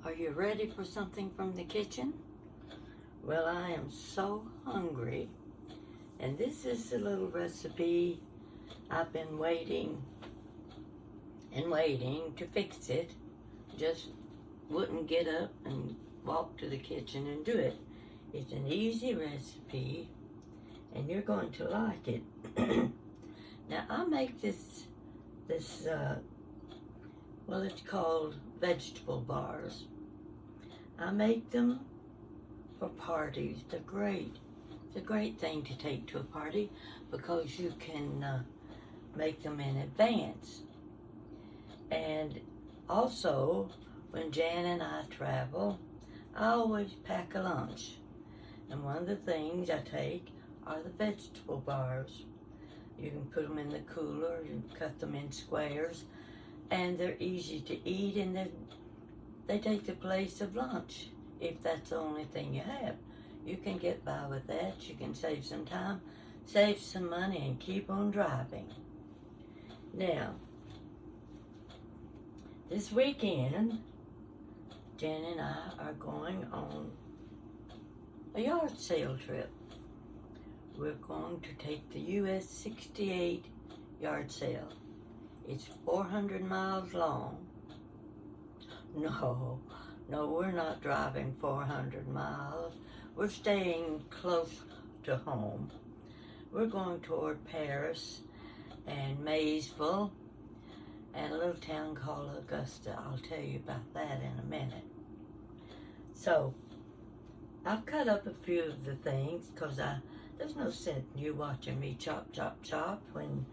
Are you ready for something from the kitchen? Well, I am so hungry. And this is a little recipe. I've been waiting and waiting to fix it. Just wouldn't get up and walk to the kitchen and do it. It's an easy recipe and you're going to like it. Now I make this well, it's called vegetable bars. I make them for parties. They're great. It's a great thing to take to a party because you can make them in advance. And also, when Jan and I travel, I always pack a lunch. And one of the things I take are the vegetable bars. You can put them in the cooler, you can cut them in squares, and they're easy to eat, and they take the place of lunch if that's the only thing you have. You can get by with that. You can save some time, save some money, and keep on driving. Now, this weekend, Jan and I are going on a yard sale trip. We're going to take the US 68 yard sale. It's 400 miles long. No, we're not driving 400 miles. We're staying close to home. We're going toward Paris and Maysville and a little town called Augusta. I'll tell you about that in a minute. So, I've cut up a few of the things because there's no sense in you watching me chop when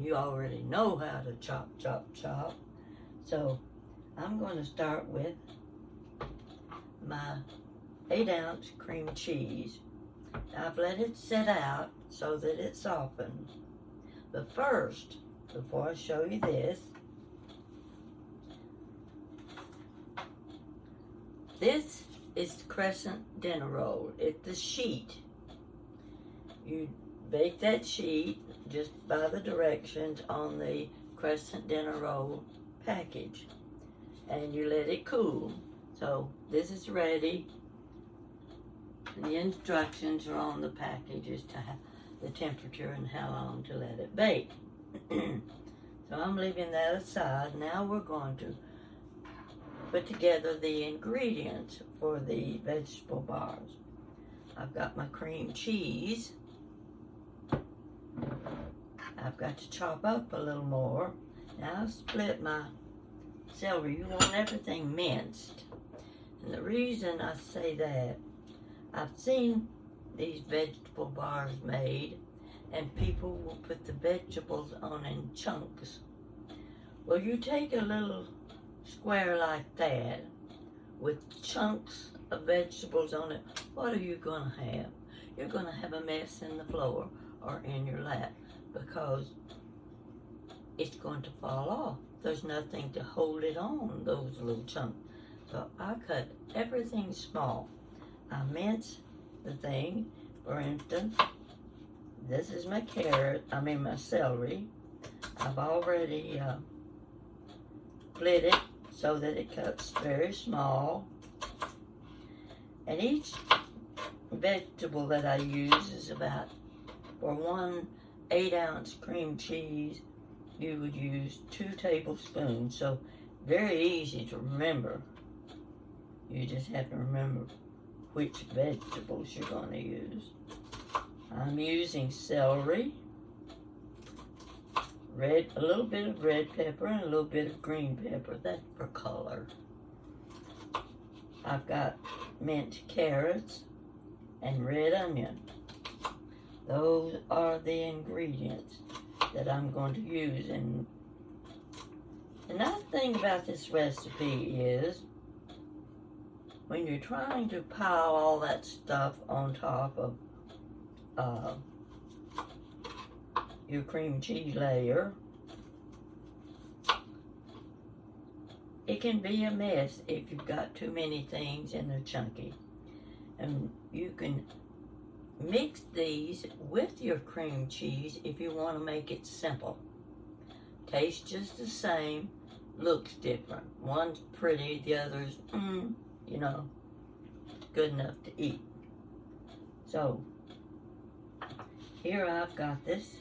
you already know how to chop. So, I'm going to start with my 8-ounce cream cheese. I've let it sit out so that it softens. But first, before I show you this is the crescent dinner roll. It's the sheet. You bake that sheet just by the directions on the crescent dinner roll package. And you let it cool. So this is ready. The instructions are on the package as to the temperature and how long to let it bake. So I'm leaving that aside. Now we're going to put together the ingredients for the vegetable bars. I've got my cream cheese. I've got to chop up a little more. Now I've split my celery. You want everything minced. And the reason I say that, I've seen these vegetable bars made and people will put the vegetables on in chunks. Well, you take a little square like that with chunks of vegetables on it, what are you going to have? You're going to have a mess in the floor or in your lap because it's going to fall off. There's nothing to hold it on, those little chunks. So I cut everything small. I mince the thing. For instance, this is my my celery. I've already split it so that it cuts very small. And each vegetable that I use is about, for one 8-ounce cream cheese, you would use 2 tablespoons. So very easy to remember. You just have to remember which vegetables you're going to use. I'm using celery, a little bit of red pepper and a little bit of green pepper. That's for color. I've got minced carrots and red onion. Those are the ingredients that I'm going to use. And the nice thing about this recipe is when you're trying to pile all that stuff on top of your cream cheese layer, it can be a mess if you've got too many things and they're chunky. And you can mix these with your cream cheese if you want to make it simple. Tastes just the same, looks different. One's pretty, the other's, you know, good enough to eat. So, here I've got this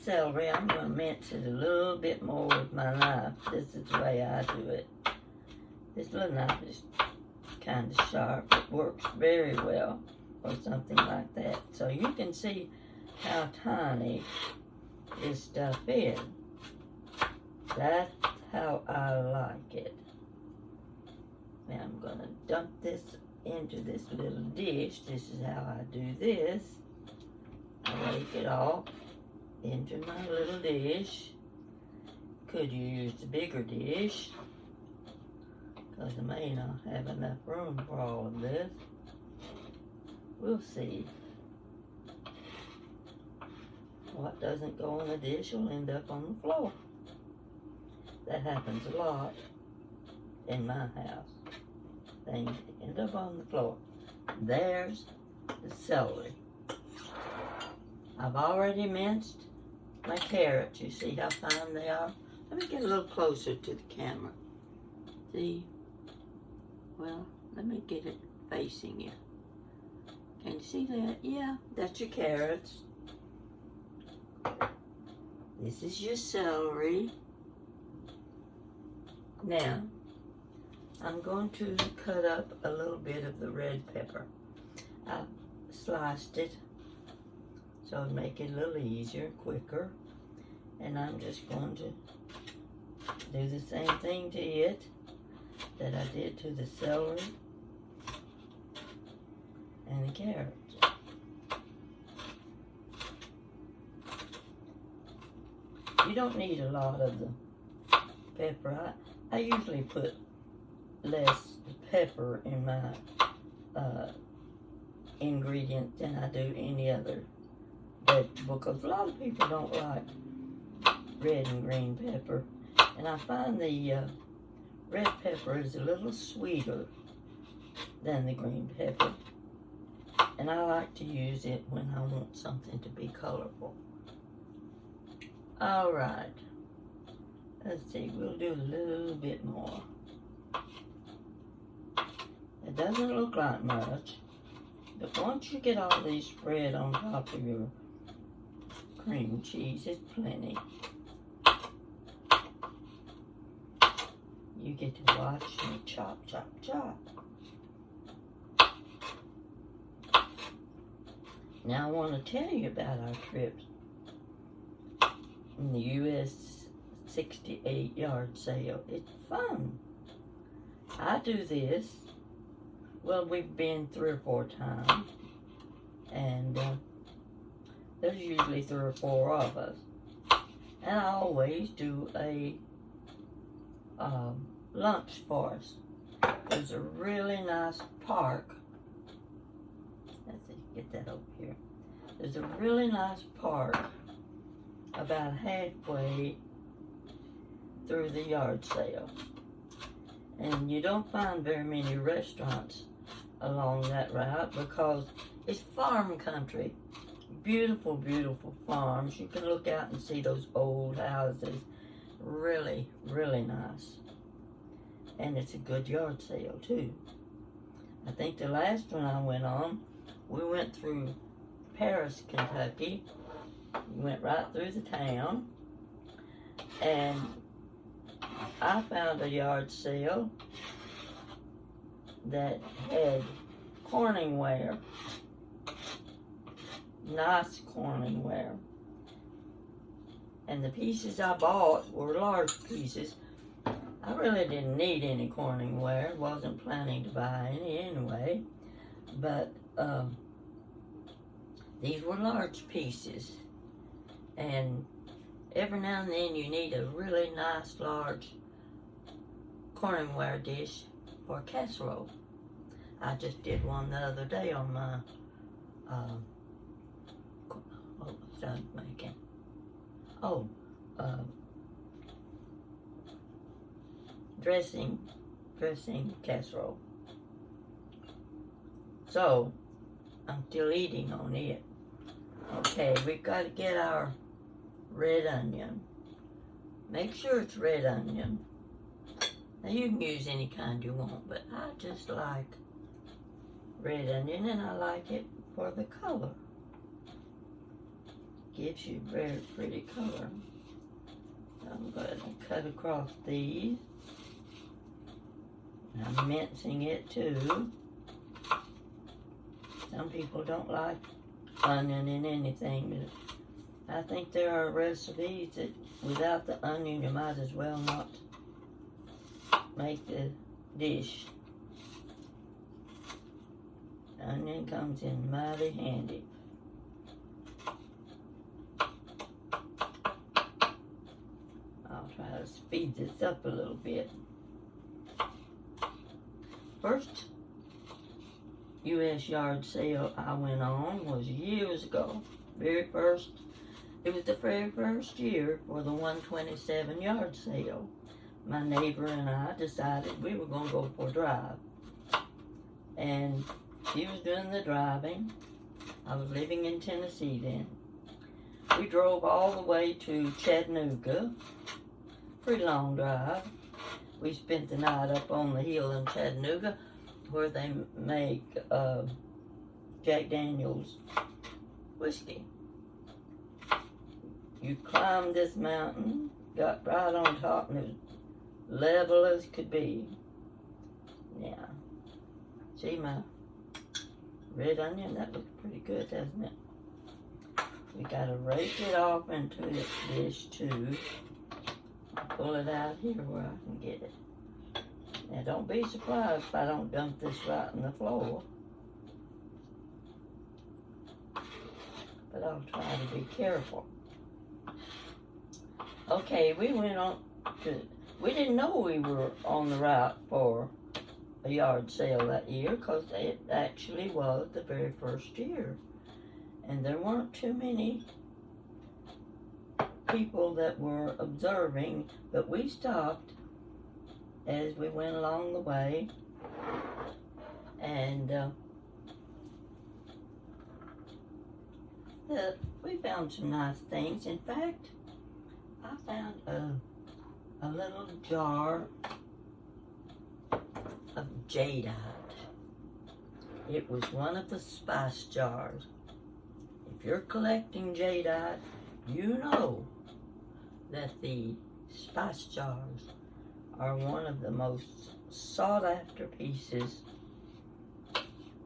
celery. I'm going to mince it a little bit more with my knife. This is the way I do it. This little knife is kind of sharp. It works very well or something like that. So you can see how tiny this stuff is. That's how I like it. Now I'm going to dump this into this little dish. This is how I do this. I rake it off into my little dish. Could you use the bigger dish? Because I may not have enough room for all of this. We'll see. What doesn't go in the dish will end up on the floor. That happens a lot in my house. Things end up on the floor. There's the celery. I've already minced my carrots. You see how fine they are? Let me get a little closer to the camera. See? Well, let me get it facing you. Can you see that? Yeah, that's your carrots. This is your celery. Now, I'm going to cut up a little bit of the red pepper. I've sliced it so it'll make it a little easier, quicker. And I'm just going to do the same thing to it that I did to the celery and the carrots. You don't need a lot of the pepper. I usually put less pepper in my ingredient than I do any other vegetable, because a lot of people don't like red and green pepper, and I find the red pepper is a little sweeter than the green pepper, and I like to use it when I want something to be colorful. All right, let's see, we'll do a little bit more. It doesn't look like much, but once you get all these spread on top of your cream cheese, it's plenty. You get to watch me chop, chop, chop. Now I want to tell you about our trips in the U.S. 68 yard sale. It's fun. I do this. Well, we've been 3 or 4 times, and there's usually 3 or 4 of us. And I always do a lunch for us. There's a really nice park. Let's see, get that over here. There's a really nice park about halfway through the yard sale. And you don't find very many restaurants along that route because it's farm country. Beautiful, beautiful farms. You can look out and see those old houses. Really, really nice. And it's a good yard sale too. I think the last one I went on, we went through Paris, Kentucky. We went right through the town. And I found a yard sale that had Corningware, nice Corningware. And the pieces I bought were large pieces. I really didn't need any Corningware, wasn't planning to buy any anyway, but these were large pieces. And every now and then you need a really nice large Corningware dish for casserole. I just did one the other day on my, what was I making? Oh, dressing casserole. So, I'm still eating on it. Okay, we've got to get our red onion. Make sure it's red onion. Now you can use any kind you want, but I just like red onion, and I like it for the color. Gives you very pretty color. I'm going to cut across these. I'm mincing it too. Some people don't like onion in anything, but I think there are recipes that without the onion you might as well not make the dish. Onion comes in mighty handy. I'll try to speed this up a little bit. First U.S. yard sale I went on was years ago. It was the very first year for the 127 yard sale. My neighbor and I decided we were going to go for a drive. And she was doing the driving. I was living in Tennessee then. We drove all the way to Chattanooga. Pretty long drive. We spent the night up on the hill in Chattanooga where they make Jack Daniels whiskey. You climbed this mountain, got right on top, and it was level as could be. Yeah. See my red onion? That looks pretty good, doesn't it? We gotta rake it off into this dish too. Pull it out here where I can get it. Now don't be surprised if I don't dump this right in the floor. But I'll try to be careful. Okay, we went on to, we didn't know we were on the route for a yard sale that year because it actually was the very first year. And there weren't too many people that were observing, but we stopped as we went along the way, and we found some nice things. In fact, I found a little jar of jadeite. It was one of the spice jars. If you're collecting jadeite, you know that the spice jars are one of the most sought after pieces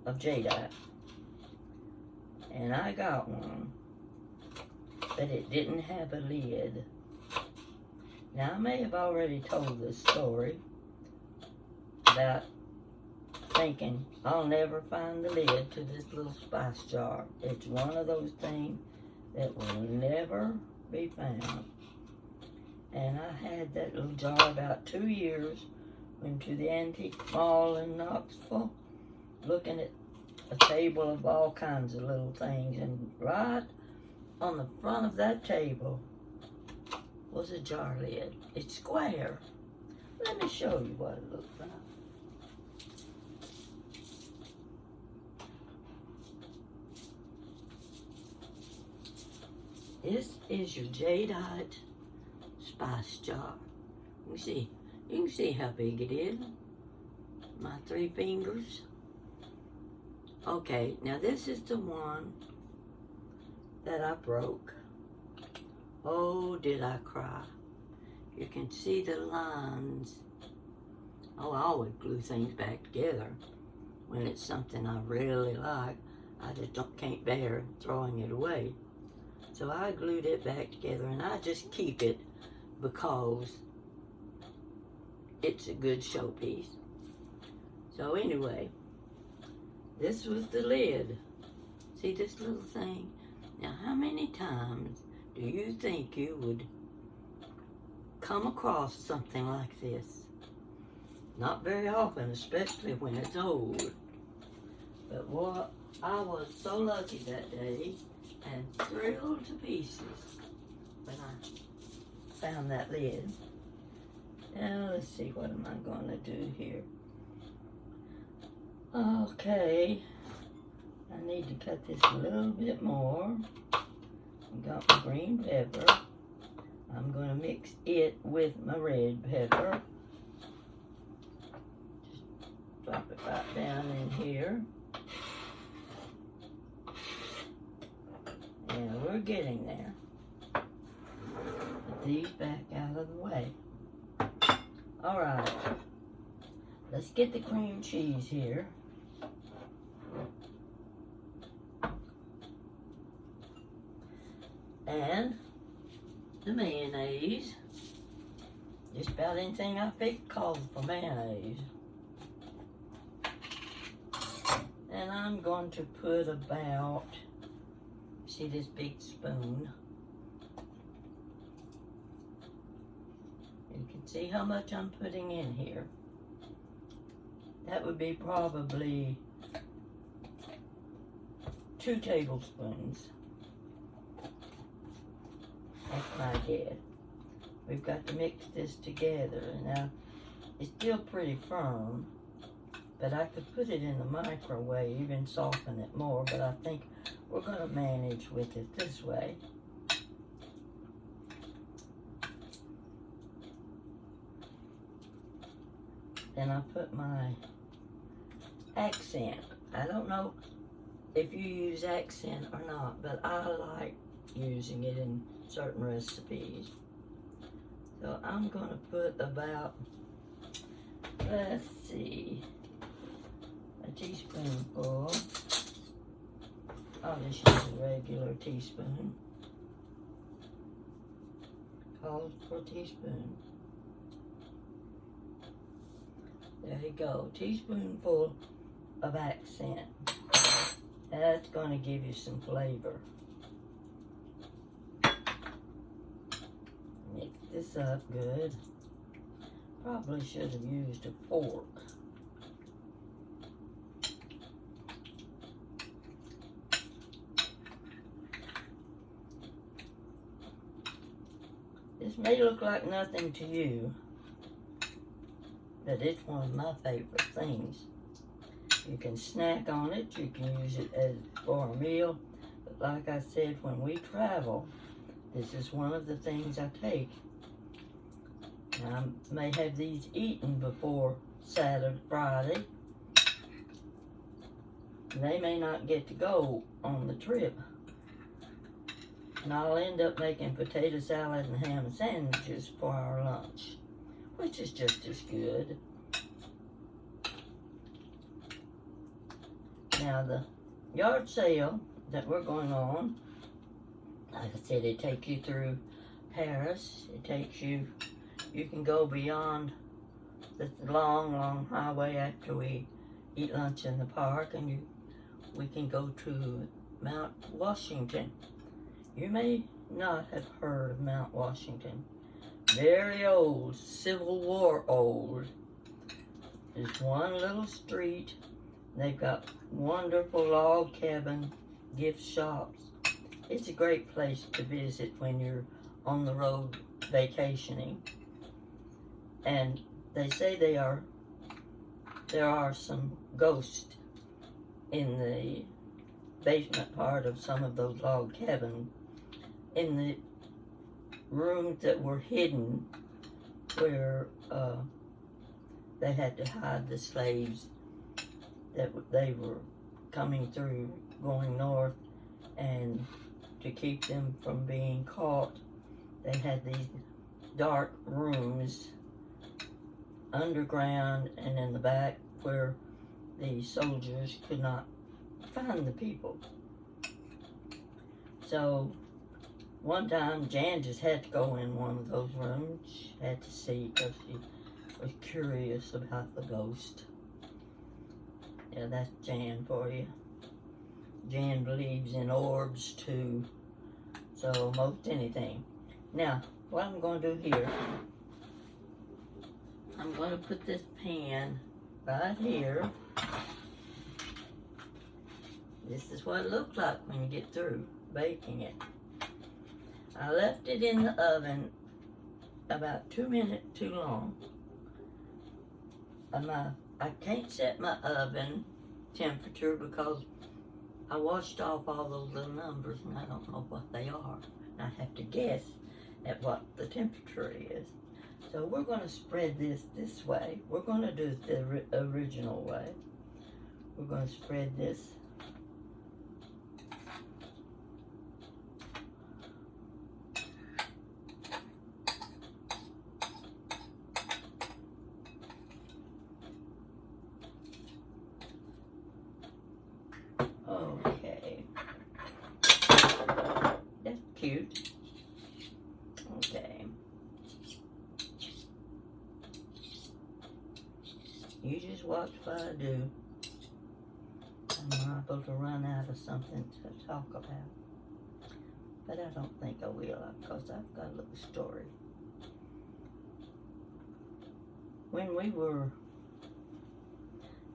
of jadeite. And I got one, but it didn't have a lid. Now I may have already told this story about thinking I'll never find the lid to this little spice jar. It's one of those things that will never be found. And I had that little jar about 2 years. Went to the antique mall in Knoxville, looking at a table of all kinds of little things. And right on the front of that table was a jar lid. It's square. Let me show you what it looks like. This is your jadeite spice jar. You can see how big it is. My 3 fingers. Okay, now this is the one that I broke. Oh, did I cry. You can see the lines. Oh, I always glue things back together when it's something I really like. I just can't bear throwing it away. So I glued it back together, and I just keep it because it's a good showpiece. So anyway, this was the lid. See this little thing? Now how many times do you think you would come across something like this? Not very often, especially when it's old. But what, I was so lucky that day and thrilled to pieces when I found that lid. Now let's see, what am I going to do here? Okay, I need to cut this a little bit more. I got my green pepper. I'm going to mix it with my red pepper. Just drop it right down in here. And we're getting there. Put these back out of the way. Alright. Let's get the cream cheese here. And the mayonnaise. Just about anything I pick calls for mayonnaise. And I'm going to put about, see this big spoon? You can see how much I'm putting in here. That would be probably 2 tablespoons. That's my guess. We've got to mix this together. Now, it's still pretty firm, but I could put it in the microwave and soften it more, but I think we're going to manage with it this way. Then I put my accent. I don't know if you use accent or not, but I like using it in certain recipes. So I'm going to put about, let's see, a teaspoonful. I'll just use a regular teaspoon. Calls for a teaspoon. There you go, teaspoonful of accent. That's going to give you some flavor. Mix this up good. Probably should have used a fork. This may look like nothing to you, but it's one of my favorite things. You can snack on it, you can use it as for a meal, but like I said, when we travel, this is one of the things I take. Now, I may have these eaten before Saturday, Friday. They may not get to go on the trip. And I'll end up making potato salad and ham sandwiches for our lunch, which is just as good. Now the yard sale that we're going on, like I said, it takes you through Paris. It takes you, you can go beyond the long highway after we eat lunch in the park, and we can go to Mount Washington. You may not have heard of Mount Washington. Very old, Civil War old. There's one little street. They've got wonderful log cabin gift shops. It's a great place to visit when you're on the road vacationing. And they say there are some ghosts in the basement part of some of those log cabins, in the rooms that were hidden where they had to hide the slaves that they were coming through, going north, and to keep them from being caught, they had these dark rooms underground and in the back where the soldiers could not find the people. So one time Jan just had to go in one of those rooms. She had to see because she was curious about the ghost. Yeah, that's Jan for you. Jan believes in orbs too, so most anything. Now, what I'm going to do here, I'm going to put this pan right here. This is what it looks like when you get through baking it. I left it in the oven about 2 minutes too long. I can't set my oven temperature because I washed off all those little numbers and I don't know what they are. And I have to guess. at what the temperature is. So we're going to spread this way. We're going to do it the original way. We're going to spread this. Okay. That's cute. Okay. You just watch what I do. I'm liable to run out of something to talk about. But I don't think I will, because I've got a little story. When we were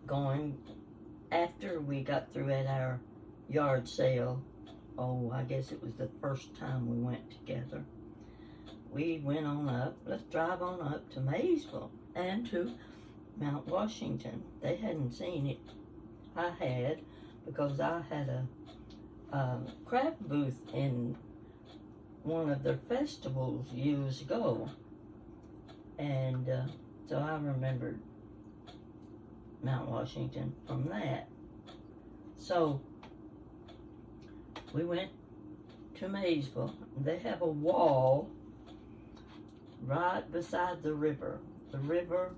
going, after we got through at our yard sale, I guess it was the first time we went together, we went on up, let's drive on up to Maysville and to Mount Washington. They hadn't seen it. I had, because I had a craft booth in one of their festivals years ago. And so I remembered Mount Washington from that. So we went to Maysville. They have a wall right beside the river. The river,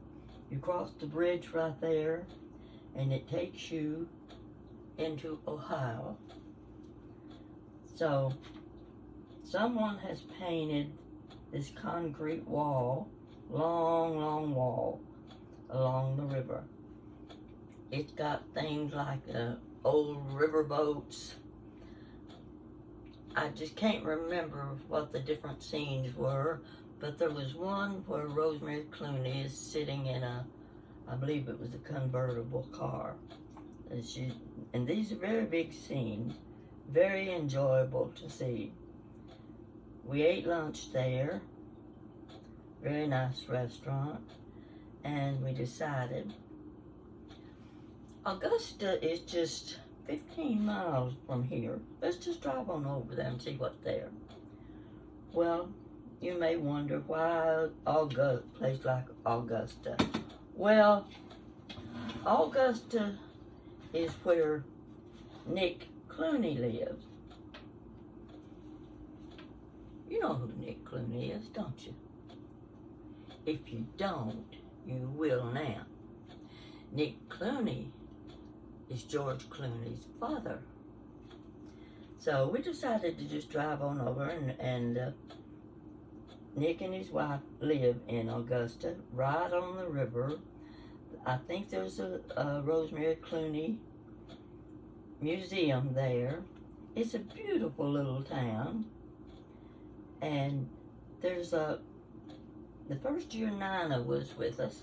you cross the bridge right there, and it takes you into Ohio. So someone has painted this concrete wall, long wall along the river. It's got things like old river boats. I just can't remember what the different scenes were, but there was one where Rosemary Clooney is sitting in I believe it was a convertible car. And these are very big scenes, very enjoyable to see. We ate lunch there, very nice restaurant, and we decided Augusta is just 15 miles from here. Let's just drive on over there and see what's there. Well, you may wonder why a place like Augusta. Well, Augusta is where Nick Clooney lives. You know who Nick Clooney is, don't you? If you don't, you will now. Nick Clooney is George Clooney's father. So we decided to just drive on over, and Nick and his wife live in Augusta, right on the river. I think there's a Rosemary Clooney museum there. It's a beautiful little town. And there's the first year Nina was with us.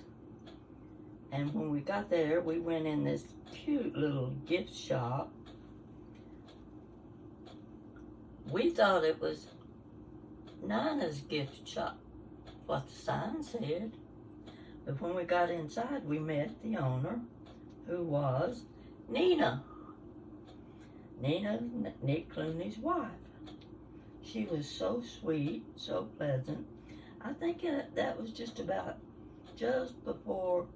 And when we got there, we went in this cute little gift shop. We thought it was Nina's gift shop, what the sign said. But when we got inside, we met the owner, who was Nina. Nina, Nick Clooney's wife. She was so sweet, so pleasant. I think that was just before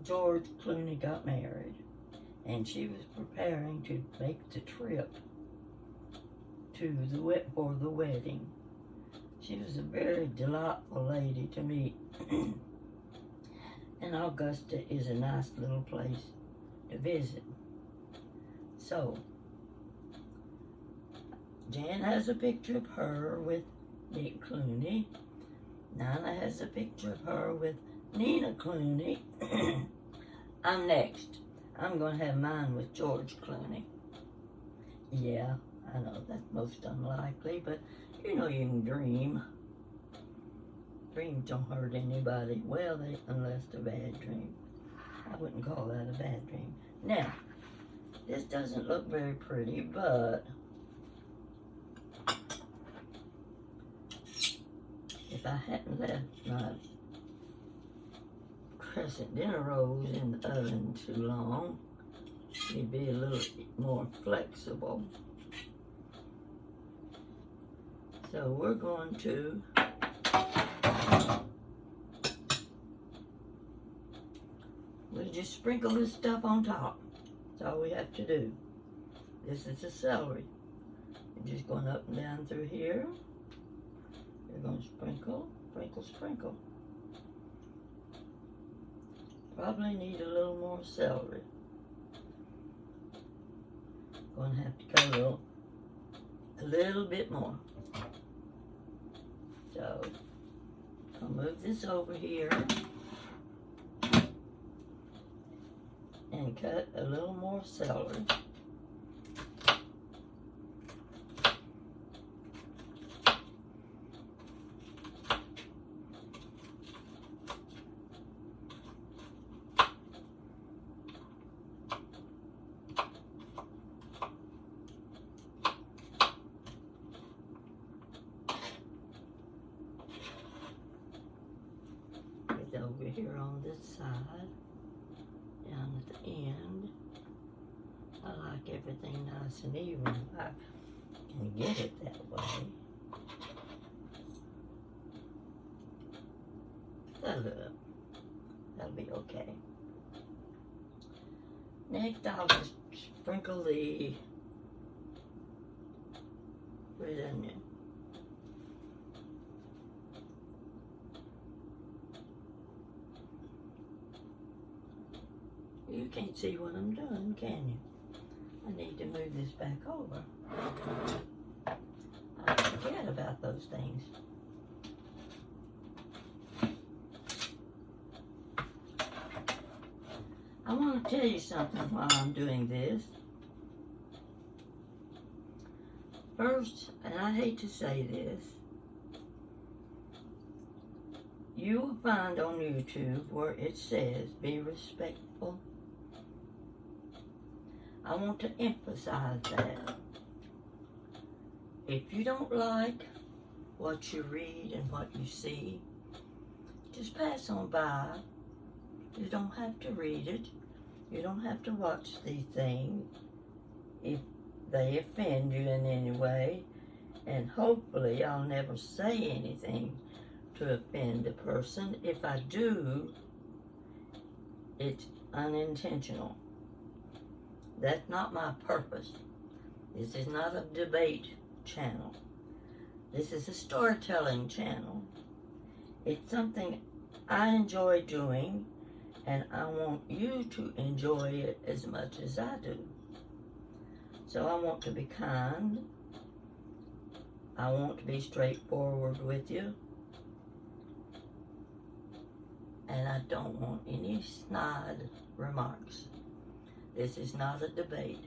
George Clooney got married. And she was preparing to make the trip for the wedding. She was a very delightful lady to meet. And Augusta is a nice little place to visit. So, Jan has a picture of her with Nick Clooney. Nina has a picture of her with Nina Clooney. I'm next. I'm going to have mine with George Clooney. Yeah, I know that's most unlikely, but you know you can dream. Dreams don't hurt anybody. Well, unless they're bad dreams. I wouldn't call that a bad dream. Now, this doesn't look very pretty, but if I hadn't left my crescent dinner rolls in the oven too long, it'd be a little more flexible. So we're going to We just sprinkle this stuff on top. That's all we have to do. This is the celery. You're just going up and down through here. You're going to sprinkle, sprinkle, sprinkle. Probably need a little more celery. Going to have to go a little bit more. So, I'll move this over here and cut a little more celery. Over here on this side, down at the end. I like everything nice and even. I can get it that way. That'll be okay. Next, I'll just sprinkle the red onion. You can't see what I'm doing, can you? I need to move this back over. I forget about those things. I want to tell you something while I'm doing this. First, and I hate to say this, you will find on YouTube where it says, be respectful. I want to emphasize that. If you don't like what you read and what you see, just pass on by. You don't have to read it. You don't have to watch these things if they offend you in any way. And hopefully I'll never say anything to offend a person. If I do, it's unintentional. That's not my purpose. This is not a debate channel. This is a storytelling channel. It's something I enjoy doing, and I want you to enjoy it as much as I do. So I want to be kind. I want to be straightforward with you. And I don't want any snide remarks. This is not a debate.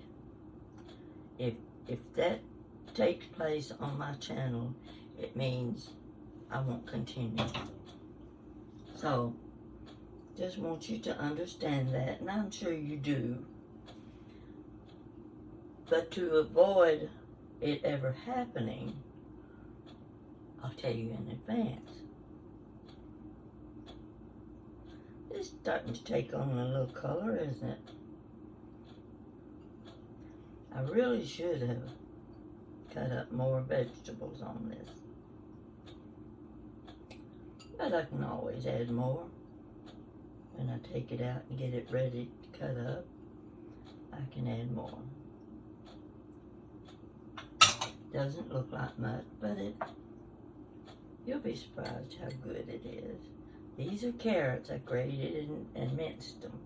If that takes place on my channel, it means I won't continue. So, just want you to understand that, and I'm sure you do. But to avoid it ever happening, I'll tell you in advance. It's starting to take on a little color, isn't it? I really should have cut up more vegetables on this. But I can always add more. When I take it out and get it ready to cut up, I can add more. Doesn't look like much, but you'll be surprised how good it is. These are carrots. I grated and minced them.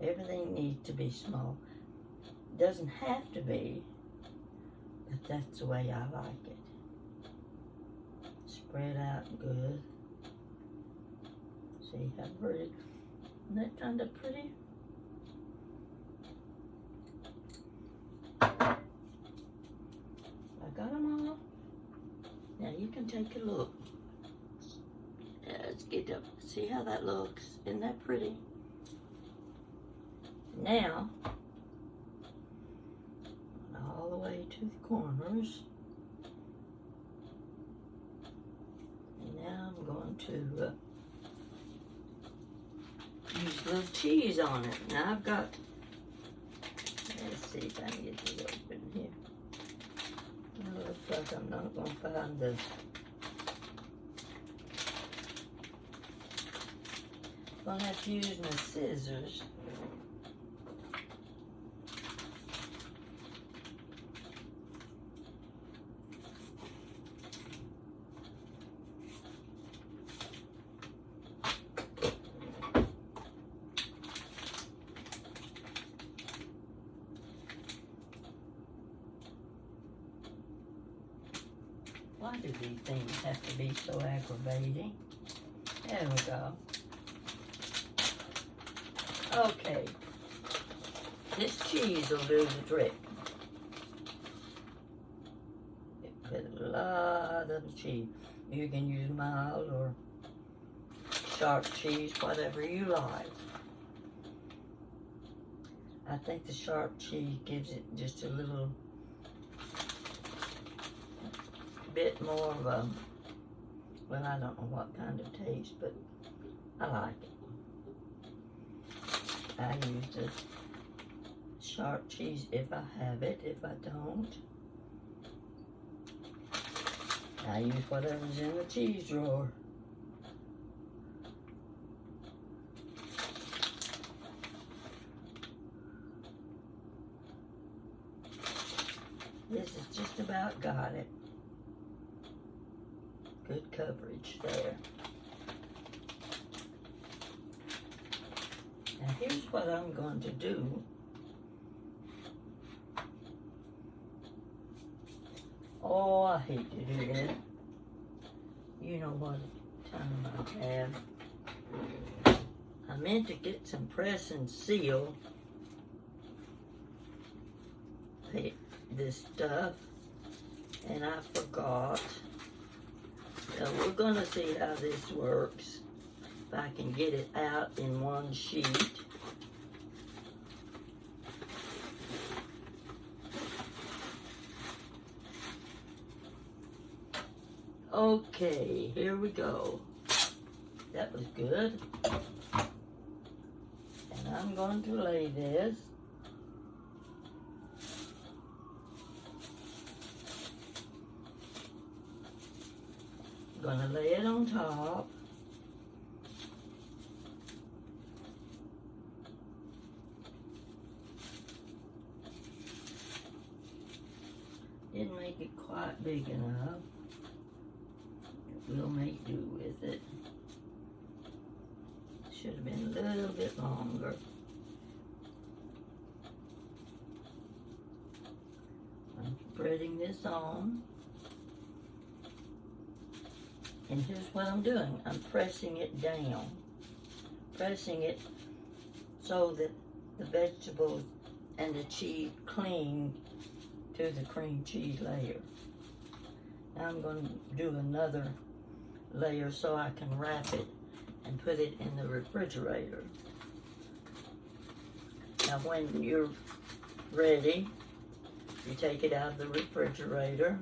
Everything needs to be small. Doesn't have to be, but that's the way I like it. Spread out good. See how pretty? Isn't that kind of pretty? I got them all. Now you can take a look. Let's get up. See how that looks? Isn't that pretty? Now, all the way to the corners. And now I'm going to use a little cheese on it. Now I've got, let's see if I can get it open here. It looks like I'm not going to find the Gonna have to use my scissors. Why do these things have to be so aggravating? There we go. Okay. This cheese will do the trick. Put a lot of cheese. You can use mild or sharp cheese, whatever you like. I think the sharp cheese gives it just a little bit more of a, well, I don't know what kind of taste, but I like it. I use the sharp cheese if I have it. If I don't, I use whatever's in the cheese drawer. This is just about got it. Good coverage there. Now here's what I'm going to do. Oh, I hate to do that. You know what time I have. I meant to get some press and seal this stuff, and I forgot. So we're going to see how this works. If I can get it out in one sheet. Okay, here we go. That was good. And I'm going to lay this. Gonna lay it on top. Didn't make it quite big enough. We'll make do with it. Should have been a little bit longer. I'm spreading this on. And here's what I'm doing. I'm pressing it down. Pressing it so that the vegetables and the cheese cling to the cream cheese layer. Now I'm going to do another layer so I can wrap it and put it in the refrigerator. Now when you're ready, you take it out of the refrigerator.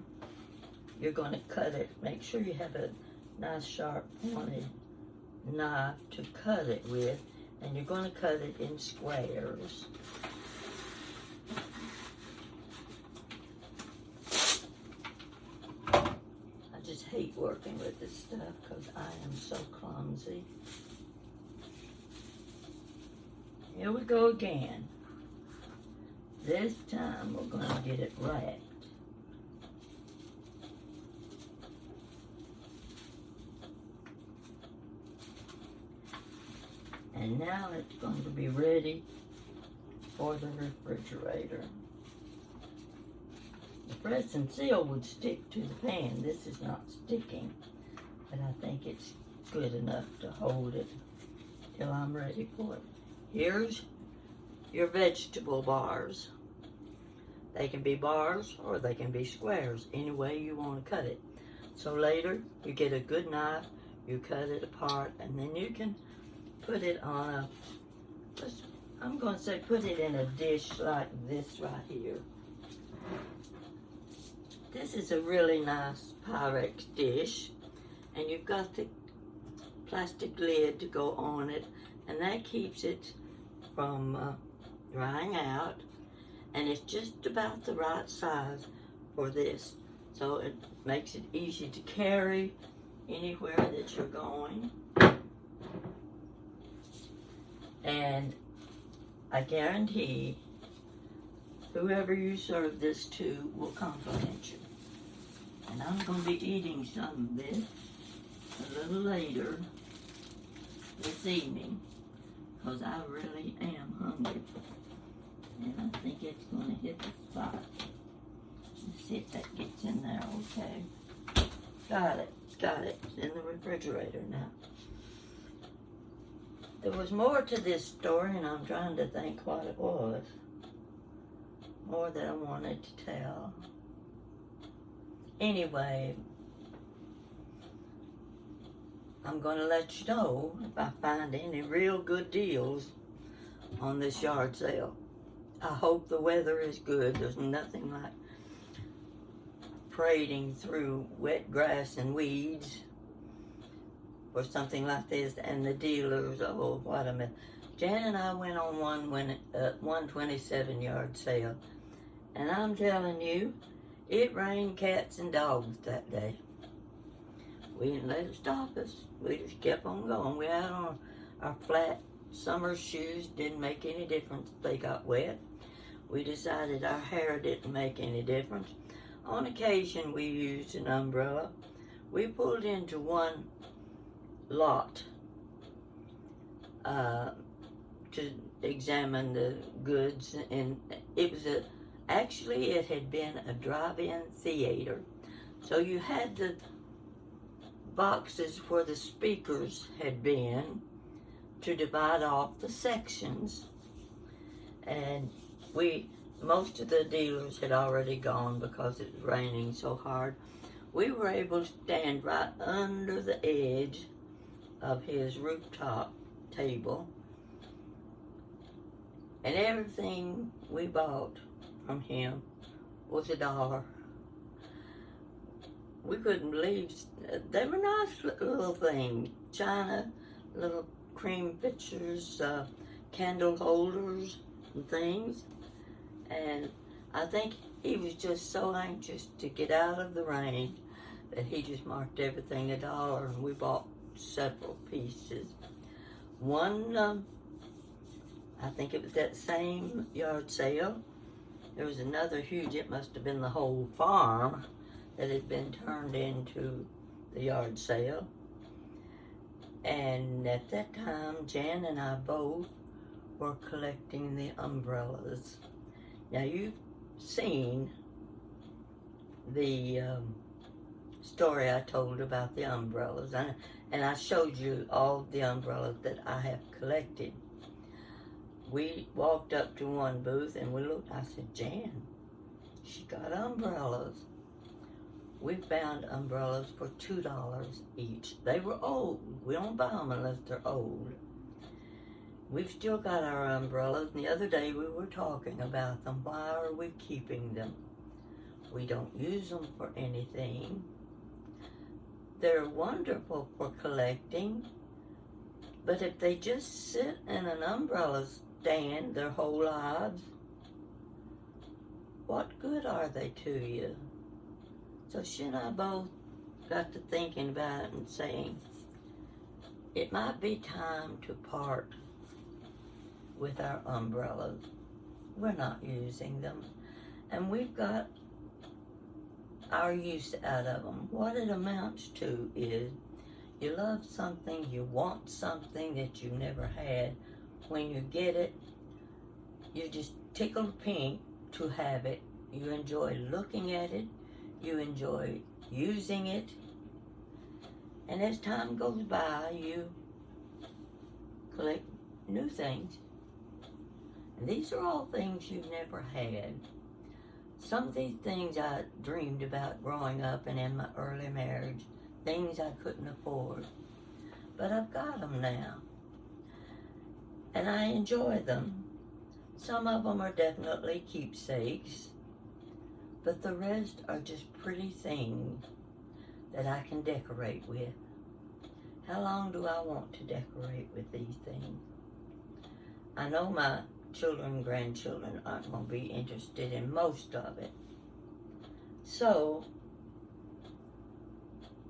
You're going to cut it. Make sure you have a nice sharp pointed knife to cut it with, and you're going to cut it in squares. I just hate working with this stuff because I am so clumsy. Here we go again. This time we're going to get it wrapped. And now it's going to be ready for the refrigerator. The press and seal would stick to the pan. This is not sticking, but I think it's good enough to hold it till I'm ready for it. Here's your vegetable bars. They can be bars or they can be squares, any way you want to cut it. So later, you get a good knife, you cut it apart, and then you can put it on a, I'm going to say put it in a dish like this right here. This is a really nice Pyrex dish, and you've got the plastic lid to go on it, and that keeps it from drying out, and it's just about the right size for this, so it makes it easy to carry anywhere that you're going. And I guarantee whoever you serve this to will compliment you. And I'm going to be eating some of this a little later this evening because I really am hungry. And I think it's going to hit the spot. Let's see if that gets in there okay. Got it. It's in the refrigerator now. There was more to this story, and I'm trying to think what it was. More that I wanted to tell. Anyway, I'm going to let you know if I find any real good deals on this yard sale. I hope the weather is good. There's nothing like parading through wet grass and weeds or something like this, and the dealers, oh, what a mess. Jan and I went on one 127 yard sale, and I'm telling you, it rained cats and dogs that day. We didn't let it stop us. We just kept on going. We had on our flat summer shoes, didn't make any difference if they got wet. We decided our hair didn't make any difference. On occasion, we used an umbrella. We pulled into one lot to examine the goods, and it was actually it had been a drive-in theater. So you had the boxes where the speakers had been to divide off the sections, and most of the dealers had already gone because it was raining so hard. We were able to stand right under the edge of his rooftop table, and everything we bought from him was $1. We couldn't believe they were nice little things. China, little cream pitchers, candle holders and things. And I think he was just so anxious to get out of the rain that he just marked everything $1, and we bought several pieces. One, I think it was that same yard sale. There was another huge, it must have been the whole farm that had been turned into the yard sale. And at that time, Jan and I both were collecting the umbrellas. Now, you've seen the story I told about the umbrellas, and I showed you all the umbrellas that I have collected. We walked up to one booth and we looked. I said, Jan, she got umbrellas. We found umbrellas for $2 each. They were old. We don't buy them unless they're old. We've still got our umbrellas, and the other day we were talking about them. Why are we keeping them? We don't use them for anything. They're wonderful for collecting, but if they just sit in an umbrella stand their whole lives, what good are they to you? So she and I both got to thinking about it and saying, it might be time to part with our umbrellas. We're not using them, and we've got our use out of them. What it amounts to is you love something, you want something that you never had. When you get it, you just tickle pink to have it. You enjoy looking at it, you enjoy using it, and as time goes by, you collect new things. And these are all things you've never had. Some of these things I dreamed about growing up and in my early marriage, things I couldn't afford. But I've got them now, and I enjoy them. Some of them are definitely keepsakes, but the rest are just pretty things that I can decorate with. How long do I want to decorate with these things? I know my children and grandchildren aren't going to be interested in most of it. So,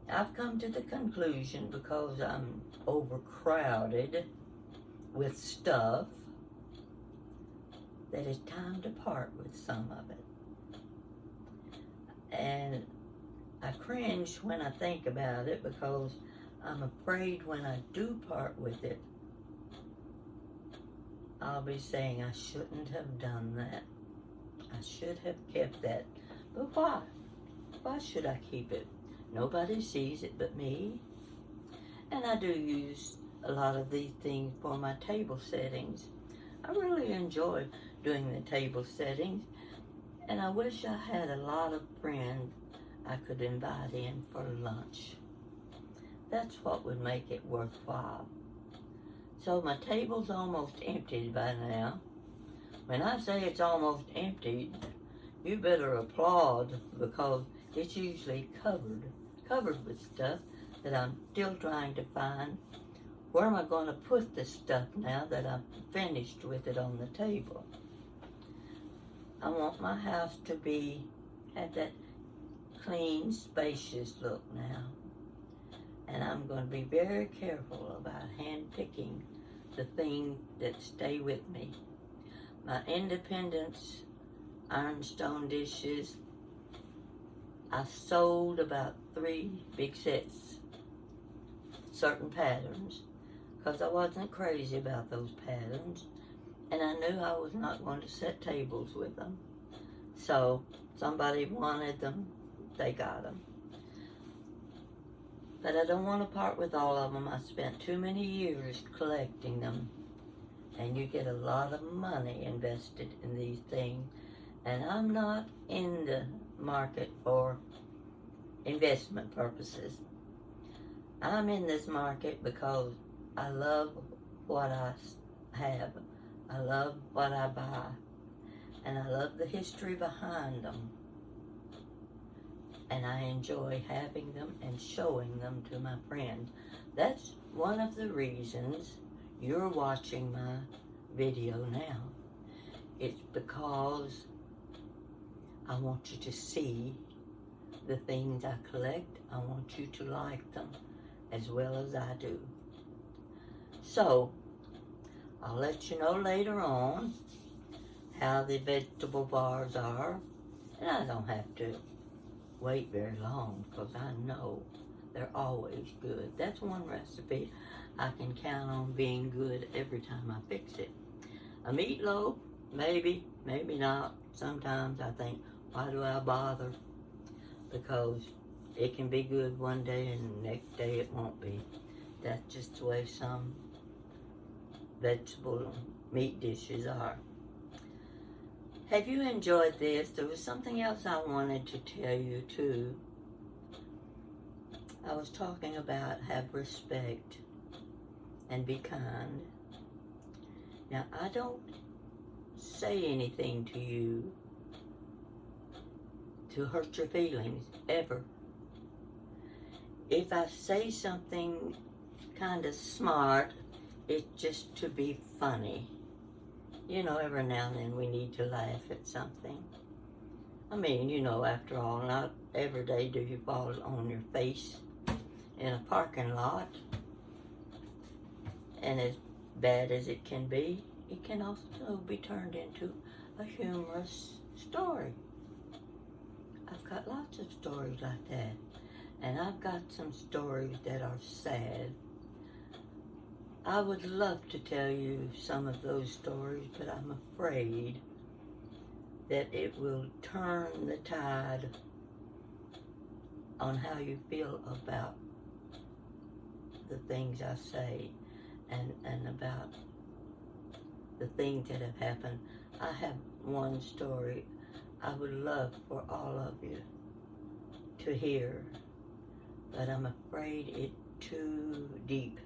I've come to the conclusion, because I'm overcrowded with stuff that it's time to part with some of it. And I cringe when I think about it because I'm afraid when I do part with it, I'll be saying I shouldn't have done that. I should have kept that. But why? Why should I keep it? Nobody sees it but me. And I do use a lot of these things for my table settings. I really enjoy doing the table settings. And I wish I had a lot of friends I could invite in for lunch. That's what would make it worthwhile. So my table's almost emptied by now. When I say it's almost emptied, you better applaud because it's usually covered with stuff that I'm still trying to find. Where am I going to put this stuff now that I'm finished with it on the table? I want my house to have that clean, spacious look now. And I'm going to be very careful about hand-picking the things that stay with me. My Independence ironstone dishes, I sold about 3 big sets, certain patterns, because I wasn't crazy about those patterns, and I knew I was not going to set tables with them. So somebody wanted them, they got them. But I don't want to part with all of them. I spent too many years collecting them, and you get a lot of money invested in these things, and I'm not in the market for investment purposes. I'm in this market because I love what I have. I love what I buy, and I love the history behind them. And I enjoy having them and showing them to my friends. That's one of the reasons you're watching my video now. It's because I want you to see the things I collect. I want you to like them as well as I do. So, I'll let you know later on how the vegetable bars are, and I don't have to wait very long because I know they're always good. That's one recipe I can count on being good every time I fix it. A meatloaf, maybe, maybe not. Sometimes I think, why do I bother? Because it can be good one day and the next day it won't be. That's just the way some vegetable meat dishes are. Have you enjoyed this? There was something else I wanted to tell you too. I was talking about have respect and be kind. Now, I don't say anything to you to hurt your feelings, ever. If I say something kind of smart, it's just to be funny. You know, every now and then we need to laugh at something. I mean, you know, after all, not every day do you fall on your face in a parking lot. And as bad as it can be, it can also be turned into a humorous story. I've got lots of stories like that. And I've got some stories that are sad. I would love to tell you some of those stories, but I'm afraid that it will turn the tide on how you feel about the things I say and about the things that have happened. I have one story I would love for all of you to hear, but I'm afraid it's too deep,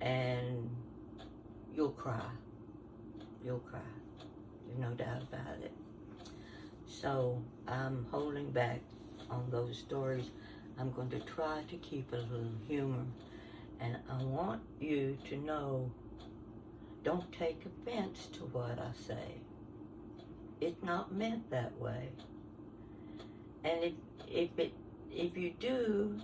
and you'll cry. You'll cry. There's no doubt about it. So I'm holding back on those stories. I'm going to try to keep a little humor, and I want you to know, don't take offense to what I say. It's not meant that way. And if you do,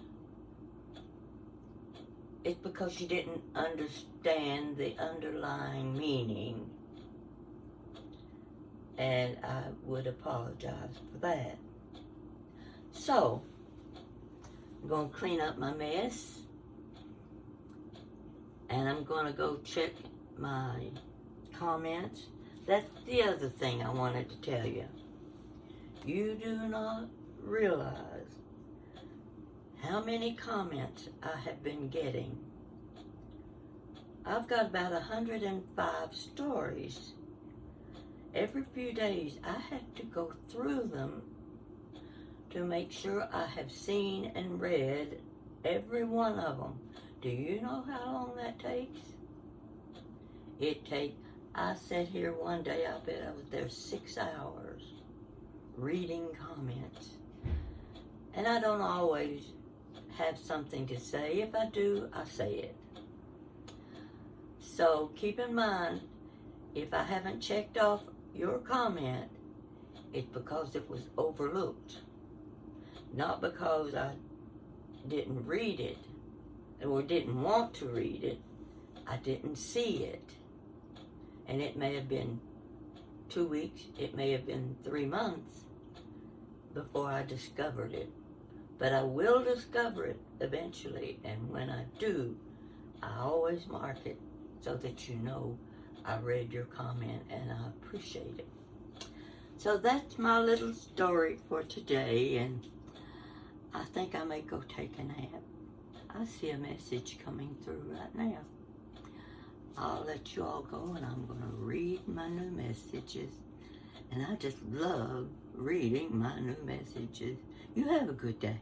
it's because you didn't understand the underlying meaning. And I would apologize for that. So, I'm going to clean up my mess. And I'm going to go check my comments. That's the other thing I wanted to tell you. You do not realize how many comments I have been getting. I've got about 105 stories. Every few days I have to go through them to make sure I have seen and read every one of them. Do you know how long that takes? I sat here one day, I bet I was there 6 hours reading comments. And I don't always have something to say. If I do, I say it. So keep in mind, if I haven't checked off your comment, it's because it was overlooked. Not because I didn't read it or didn't want to read it. I didn't see it. And it may have been 2 weeks, it may have been 3 months before I discovered it. But I will discover it eventually, and when I do, I always mark it so that you know I read your comment and I appreciate it. So that's my little story for today, and I think I may go take a nap. I see a message coming through right now. I'll let you all go, and I'm going to read my new messages. And I just love reading my new messages. You have a good day.